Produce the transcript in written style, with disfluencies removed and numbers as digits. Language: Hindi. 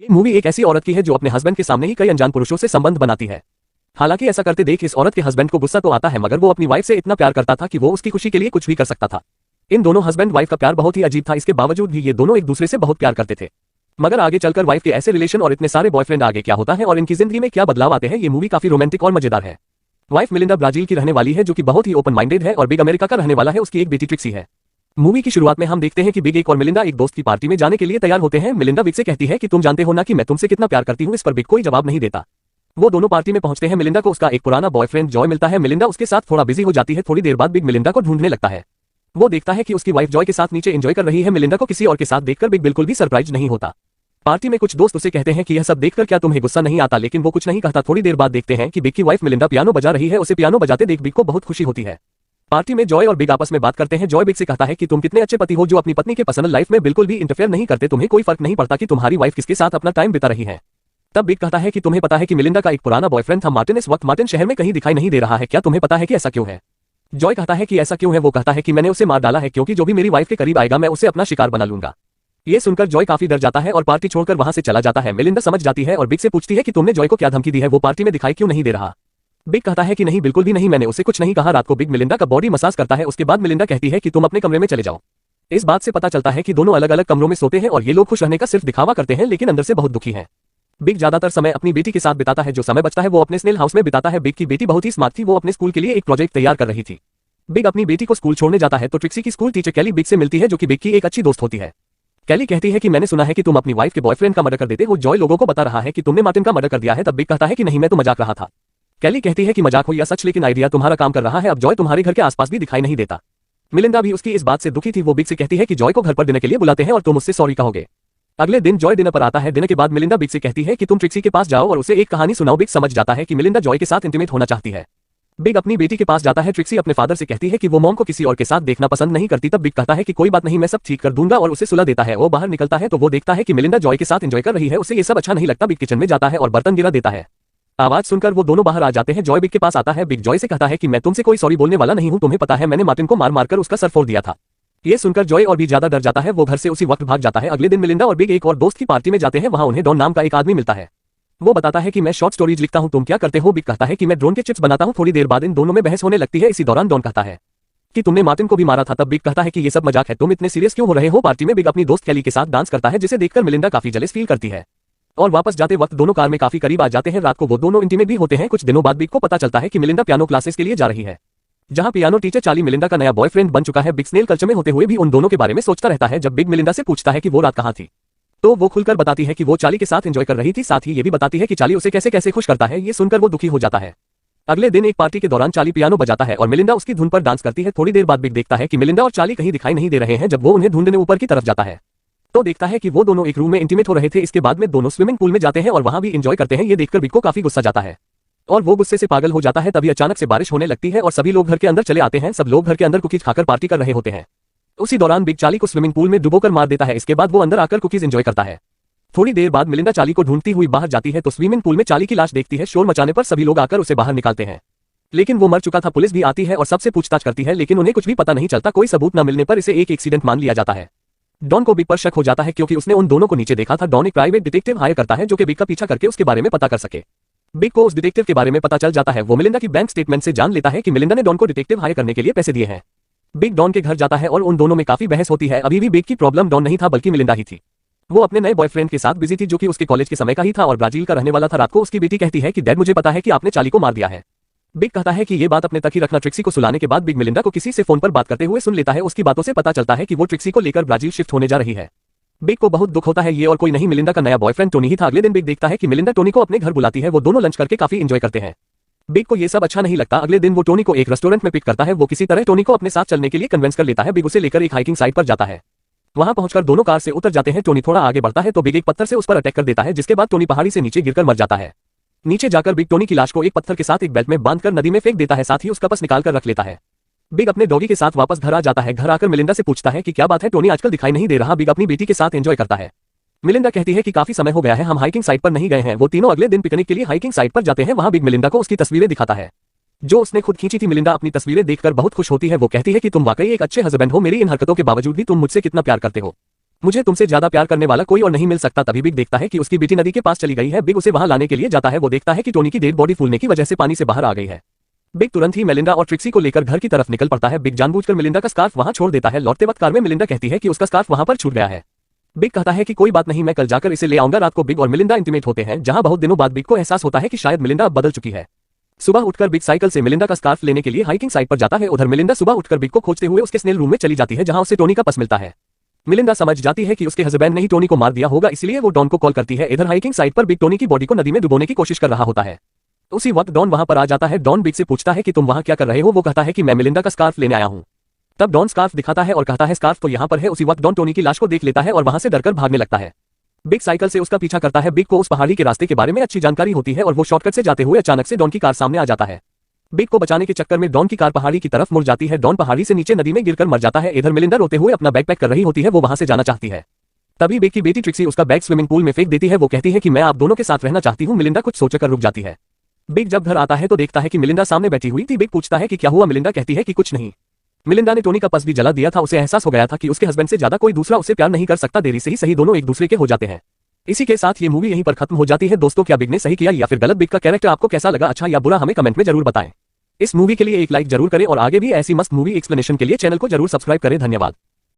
ये मूवी एक ऐसी औरत की है जो अपने हस्बैंड के सामने ही कई अनजान पुरुषों से संबंध बनाती है। हालांकि ऐसा करते देख इस औरत के हस्बैंड को गुस्सा तो आता है, मगर वो अपनी वाइफ से इतना प्यार करता था कि वो उसकी खुशी के लिए कुछ भी कर सकता था। इन दोनों हस्बैंड वाइफ का प्यार बहुत ही अजीब था। इसके बावजूद भी ये दोनों एक दूसरे से बहुत प्यार करते थे। मगर आगे चलकर वाइफ के ऐसे रिलेशन और इतने सारे बॉयफ्रेंड आगे क्या होता है और इनकी जिंदगी में क्या बदलाव आते हैं, ये मूवी काफी रोमांटिक और मजेदार है। वाइफ मिलिंडा ब्राजील की रहने वाली है जो कि बहुत ही ओपन माइंडेड है और बिग अमेरिका का रहने वाला है। उसकी एक बेटी ट्रिक्सी है। मूवी की शुरुआत में हम देखते हैं कि बिग एक और मिलिंडा एक दोस्त की पार्टी में जाने के लिए तैयार होते हैं। मिलिंडा बिग से कहती है कि तुम जानते हो ना कि मैं तुमसे कितना प्यार करती हूँ। इस पर बिग कोई जवाब नहीं देता। वो दोनों पार्टी में पहुंचते हैं। मिलिंडा को उसका एक पुराना बॉयफ्रेंड जॉय मिलता है। मिलिंडा उसके साथ थोड़ा बिजी हो जाती है। थोड़ी देर बाद बिग मिलिंडा को ढूंढने लगता है। वो देखता है कि उसकी वाइफ जॉय के साथ नीचे एंजॉय कर रही है। मिलिंडा को किसी और के साथ देखकर बिग बिल्कुल भी सरप्राइज नहीं होता। पार्टी में कुछ दोस्त उसे कहते हैं कि यह सब देखकर क्या तुम्हें गुस्सा नहीं आता, लेकिन वो कुछ नहीं कहता। थोड़ी देर बाद देखते हैं कि बिग की वाइफ मिलिंडा पियानो बजा रही है। उसे पियानो बजाते देख बिग को बहुत खुशी होती है। पार्टी में जॉय और बिग आपस में बात करते हैं। जॉय बिग से कहता है कि तुम कितने अच्छे पति हो जो अपनी पत्नी के पर्सनल लाइफ में बिल्कुल भी इंटरफेयर नहीं करते। तुम्हें कोई फर्क नहीं पड़ता कि तुम्हारी वाइफ किसके साथ अपना टाइम बिता रही है। तब बिग कहता है कि तुम्हें पता है कि मिलिंडा का एक पुराना बॉयफ्रेंड था मार्टिन। इस वक्त मार्टिन शहर में कहीं दिखाई नहीं दे रहा है। क्या तुम्हें पता है कि ऐसा क्यों है? जॉय कहता है कि ऐसा क्यों है? वो कहता है कि मैंने उसे मार डाला है, क्योंकि जो भी मेरी वाइफ के करीब आएगा मैं उसे अपना शिकार बना लूंगा। ये सुनकर जॉय काफी डर जाता है और पार्टी छोड़कर वहां से चला जाता है। मिलिंडा समझ जाती है और बिग से पूछती है कि तुमने जॉय को क्या धमकी दी है, वो पार्टी में दिखाई क्यों नहीं दे रहा? बिग कहता है कि नहीं, बिल्कुल भी नहीं, मैंने उसे कुछ नहीं कहा। रात को बिग मिलिंडा का बॉडी मसाज करता है। उसके बाद मिलिंडा कहती है कि तुम अपने कमरे में चले जाओ। इस बात से पता चलता है कि दोनों अलग अलग कमरों में सोते हैं और ये लोग खुश रहने का सिर्फ दिखावा करते हैं, लेकिन अंदर से बहुत दुखी हैं। बिग ज्यादातर समय अपनी बेटी के साथ बिताता है। जो समय बचता है वो अपने स्नेल हाउस में बिताता है। बिग की बेटी बहुत ही स्मार्ट थी। वो अपने स्कूल के लिए एक प्रोजेक्ट तैयार कर रही थी। बिग अपनी बेटी को स्कूल छोड़ने जाता है तो ट्रिक्सी की स्कूल टीचर कैली बिग से मिलती है, जो कि बिग की एक अच्छी दोस्त होती है। कैली कहती है कि मैंने सुना है कि तुम अपनी वाइफ के बॉयफ्रेंड का मर्डर कर देते हो। जॉय लोगों को बता रहा है कि तुमने मार्टिन का मर्डर कर दिया है। तब बिग कहता है कि नहीं, मैं तो मजाक रहा था। कैली कहती है कि मजाक हो या सच, लेकिन आइडिया तुम्हारा काम कर रहा है। अब जॉय तुम्हारे घर के आसपास भी दिखाई नहीं देता। मिलिंडा भी उसकी इस बात से दुखी थी। वो बिग से कहती है कि जॉय को घर पर डिनर के लिए बुलाते हैं और तुम उससे सॉरी कहोगे। अगले दिन जॉय डिनर पर आता है। डिनर के बाद मिलिंडा बिग से कहती है कि तुम ट्रिक्सी के पास जाओ और उसे एक कहानी सुनाओ। बिग समझ जाता है कि मिलिंडा जॉय के साथ इंटीमेट होना चाहती है। बिग अपनी बेटी के पास जाता है। ट्रिक्सी अपने फादर से कहती है कि वो मॉम को किसी और के साथ देखना पसंद नहीं करती। तब बिग कहता है कि कोई बात नहीं, मैं सब ठीक कर दूंगा और उसे सुला देता है। वो बाहर निकलता है तो वो देखता है कि मिलिंडा जॉय के साथ एंजॉय कर रही है। उसे ये सब अच्छा नहीं लगता। बिग किचन में जाता है और बर्तन गिरा देता है। आवाज सुनकर वो दोनों बाहर आ जाते हैं। जॉय बिग के पास आता है। बिग जॉय से कहता है कि मैं तुमसे कोई सॉरी बोलने वाला नहीं हूं। तुम्हें पता है मैंने मार्टिन को मार मारकर उसका सर फोड़ दिया था। ये सुनकर जॉय और भी ज्यादा डर जाता है। वो घर से उसी वक्त भाग जाता है। अगले दिन मिलिंडा और बिग एक और दोस्त की पार्टी में जाते हैं। वहां उन्हें डॉन नाम का एक आदमी मिलता है। वो बताता है कि मैं शॉर्ट स्टोरीज लिखता हूं, तुम क्या करते हो? बिग कहता है कि मैं ड्रोन के चिप्स बनाता हूं। थोड़ी देर बाद इन दोनों में बहस होने लगती है। इसी दौरान डॉन कहता है कि तुमने मार्टिन को भी मारा था। तब बिग कहता है कि ये सब मजाक है, तुम इतने सीरियस क्यों हो रहे हो? पार्टी में बिग अपनी दोस्त कैली के साथ डांस करता है, जिसे देखकर मिलिंडा काफी जेलस फील करती है और वापस जाते वक्त दोनों कार में काफी करीब आ जाते हैं। रात को वो दोनों इंटीमेट भी होते हैं। कुछ दिनों बाद बिग को पता चलता है कि मिलिंडा पियानो क्लासेस के लिए जा रही है, जहां पियानो टीचर चार्ली मिलिंडा का नया बॉयफ्रेंड बन चुका है। बिग स्नेल कल्चर में होते हुए भी उन दोनों के बारे में सोचता रहता है। जब बिग मिलिंडा से पूछता है कि वो रात कहां थी, तो वो खुलकर बताती है कि वो चार्ली के साथ एंजॉय कर रही थी। साथ ही ये भी बताती है कि चार्ली उसे कैसे कैसे खुश करता है। ये सुनकर वो दुखी हो जाता है। अगले दिन एक पार्टी के दौरान चार्ली पियानो बजाता है और मिलिंडा उसकी धुन पर डांस करती है। थोड़ी देर बाद बिग देखता है कि मिलिंडा और चार्ली कहीं दिखाई नहीं दे रहे हैं। जब वो उन्हें ढूंढने ऊपर की तरफ जाता है तो देखता है कि वो दोनों एक रूम में इंटीमेट हो रहे थे। इसके बाद में दोनों स्विमिंग पूल में जाते हैं और वहां भी एंजॉय करते हैं। ये देखकर बिग को काफी गुस्सा जाता है और वो गुस्से से पागल हो जाता है। तभी अचानक से बारिश होने लगती है और सभी लोग घर के अंदर चले आते हैं। सब लोग घर के अंदर कुकीज खाकर पार्टी कर रहे होते हैं। उसी दौरान बिग चार्ली को स्विमिंग पूल में डुबोकर मार देता है। इसके बाद वो अंदर आकर कुकीज एंजॉय करता है। थोड़ी देर बाद मिलिंडा चार्ली को ढूंढती हुई बाहर जाती है तो स्विमिंग पूल में चार्ली की लाश देखती है। शोर मचाने पर सभी लोग आकर उसे बाहर निकालते हैं, लेकिन वो मर चुका था। पुलिस भी आती है और सबसे पूछताछ करती है, लेकिन उन्हें कुछ भी पता नहीं चलता। कोई सबूत न मिलने पर इसे एक एक्सीडेंट मान लिया जाता है। डॉन को बिग पर शक हो जाता है क्योंकि उसने उन दोनों को नीचे देखा था। डॉन एक प्राइवेट डिटेक्टिव हायर करता है जो कि बिग का पीछा करके उसके बारे में पता कर सके। बिग को उस डिटेक्टिव के बारे में पता चल जाता है। वो मिलिंडा की बैंक स्टेटमेंट से जान लेता है कि मिलिंडा ने डॉन को डिटेक्टिव हायर करने के लिए पैसे दिए हैं। बिग डॉन के घर जाता है और उन दोनों में काफी बहस होती है। अभी भी बिग की प्रॉब्लम डॉन नहीं था बल्कि मिलिंडा ही थी। वो अपने नए बॉयफ्रेंड के साथ बिजी थी जो कि उसके कॉलेज के समय का ही था और ब्राजील का रहने वाला था। रात को उसकी बेटी कहती है कि डैड मुझे पता है कि आपने चार्ली को मार दिया है। बिग कहता है कि ये बात अपने तक ही रखना। ट्रिक्सी को सुलाने के बाद बिग मिलिंडा को किसी से फोन पर बात करते हुए सुन लेता है। उसकी बातों से पता चलता है कि वो ट्रिक्सी को लेकर ब्राजील शिफ्ट होने जा रही है। बिग को बहुत दुख होता है। ये और कोई नहीं मिलिंडा का नया बॉयफ्रेंड टोनी ही था। अगले दिन बिग देखता है कि मिलिंडा टोनी को अपने घर बुलाती है। वो दोनों लंच करके काफी एंजॉय करते हैं। बिग को ये सब अच्छा नहीं लगता। अगले दिन वो टोनी को एक रेस्टोरेंट में पिक करता है। वो किसी तरह टोनी को अपने साथ चलने के लिए कन्विंस कर लेता है। बिग उसे लेकर एक हाइकिंग साइट पर जाता है। वहां पहुंचकर दोनों कार से उतर जाते हैं। टोनी थोड़ा आगे बढ़ता है तो बिग एक पत्थर से उस पर अटैक कर देता है, जिसके बाद टोनी पहाड़ी से नीचे गिरकर मर जाता है। नीचे जाकर बिग टोनी की लाश को एक पत्थर के साथ एक बेल्ट में बांधकर नदी में फेंक देता है। साथ ही उसका पस निकाल कर रख लेता है। बिग अपने डॉगी के साथ वापस घर आ जाता है। घर आकर मिलिंडा से पूछता है कि क्या बात है, टोनी आजकल दिखाई नहीं दे रहा। बिग अपनी बेटी के साथ एंजॉय करता है। मिलिंडा कहती है कि काफी समय हो गया है, हम हाइकिंग साइट पर नहीं गए हैं। वो तीनों अगले दिन पिकनिक के लिए हाइकिंग साइट पर जाते हैं। वहां बिग मिलिंडा को उसकी तस्वीरें दिखाता है जो उसने खुद खींची थी। मिलिंडा अपनी तस्वीरें देखकर बहुत खुश होती है। वो कहती है कि तुम वाकई एक अच्छे हस्बैंड हो। मेरी इन हरकतों के बावजूद भी तुम मुझसे कितना प्यार करते हो। मुझे तुमसे ज्यादा प्यार करने वाला कोई और नहीं मिल सकता। तभी बिग देखता है कि उसकी बेटी नदी के पास चली गई है। बिग उसे वहां लाने के लिए जाता है। वो देखता है कि टोनी की डेड बॉडी फूलने की वजह से पानी से बाहर आ गई है। बिग तुरंत ही मेलिंडा और ट्रिक्सी को लेकर घर की तरफ निकल पड़ता है। बिग जानबूझकर मेलिंडा का स्कार्फ वहां छोड़ देता है। लौटते वक्त कार में मेलिंडा कहती है कि उसका स्कार्फ वहां पर छूट गया है। बिग कहता है कि कोई बात नहीं, मैं कल जाकर इसे ले आऊंगा। रात को बिग और मेलिंडा इंटीमेट होते हैं, जहां बहुत दिनों बाद बिग को एहसास होता है कि शायद मेलिंडा अब बदल चुकी है। सुबह उठकर बिग साइकिल से मेलिंडा का स्कार्फ लेने के लिए हाइकिंग साइट पर जाता है। उधर मेलिंडा सुबह उठकर बिग को खोजते हुए उसके स्नेल रूम में चली जाती है, जहां उसे टोनी का पर्स मिलता है। मेलिंडा समझ जाती है कि उसके हस्बैंड ने ही टोनी को मार दिया होगा, इसलिए वो डॉन को कॉल करती है। इधर हाइकिंग साइट पर बिग टोनी की बॉडी को नदी में डुबोने की कोशिश कर रहा होता है। उसी वक्त डॉन वहां पर आ जाता है। डॉन बिग से पूछता है कि तुम वहां क्या कर रहे हो। वो कहता है कि मैं मेलिंडा का स्कार्फ लेने आया हूं। तब डॉन स्कार्फ दिखाता है और कहता है स्कार्फ तो यहाँ पर है। उसी वक्त डॉन टोनी की लाश को देख लेता है और वहां से डरकर भागने लगता है। बिग साइकिल से उसका पीछा करता है। बिग को उस पहाड़ी के रास्ते के बारे में अच्छी जानकारी होती है और वो शॉर्टकट से जाते हुए अचानक से डॉन की कार सामने आ जाता है। बिग को बचाने के चक्कर में डॉन की कार पहाड़ी की तरफ मुड़ जाती है। डॉन पहाड़ी से नीचे नदी में गिरकर मर जाता है। इधर मेलिंडा रोते हुए अपना बैग पैक कर रही होती है। वो वहां से जाना चाहती है। तभी बिग की बेटी ट्रिक्सी उसका बैग स्विमिंग पूल में फेंक देती है। वो कहती है कि मैं आप दोनों के साथ रहना चाहती हूँ। मेलिंडा कुछ सोचकर रुक जाती है। बिग जब घर आता है तो देखता है कि मेलिंडा सामने बैठी हुई थी। बिग पूछता है कि क्या हुआ। मेलिंडा कहती है कि कुछ नहीं। मेलिंडा ने टोनी का पर्स भी जला दिया था। उसे एहसास हो गया था कि उसके हस्बैंड से ज्यादा कोई दूसरा उसे प्यार नहीं कर सकता। देरी से ही सही दोनों एक दूसरे के हो जाते हैं। इसी के साथ ये मूवी यहीं पर खत्म हो जाती है। दोस्तों, क्या बिग ने सही किया या फिर गलत? बिग का कैरेक्टर आपको कैसा लगा, अच्छा या बुरा, हमें कमेंट में जरूर बताएं। इस मूवी के लिए एक लाइक जरूर करें और आगे भी ऐसी मस्त मूवी एक्सप्लेनेशन के लिए चैनल को जरूर सब्सक्राइब करें। धन्यवाद।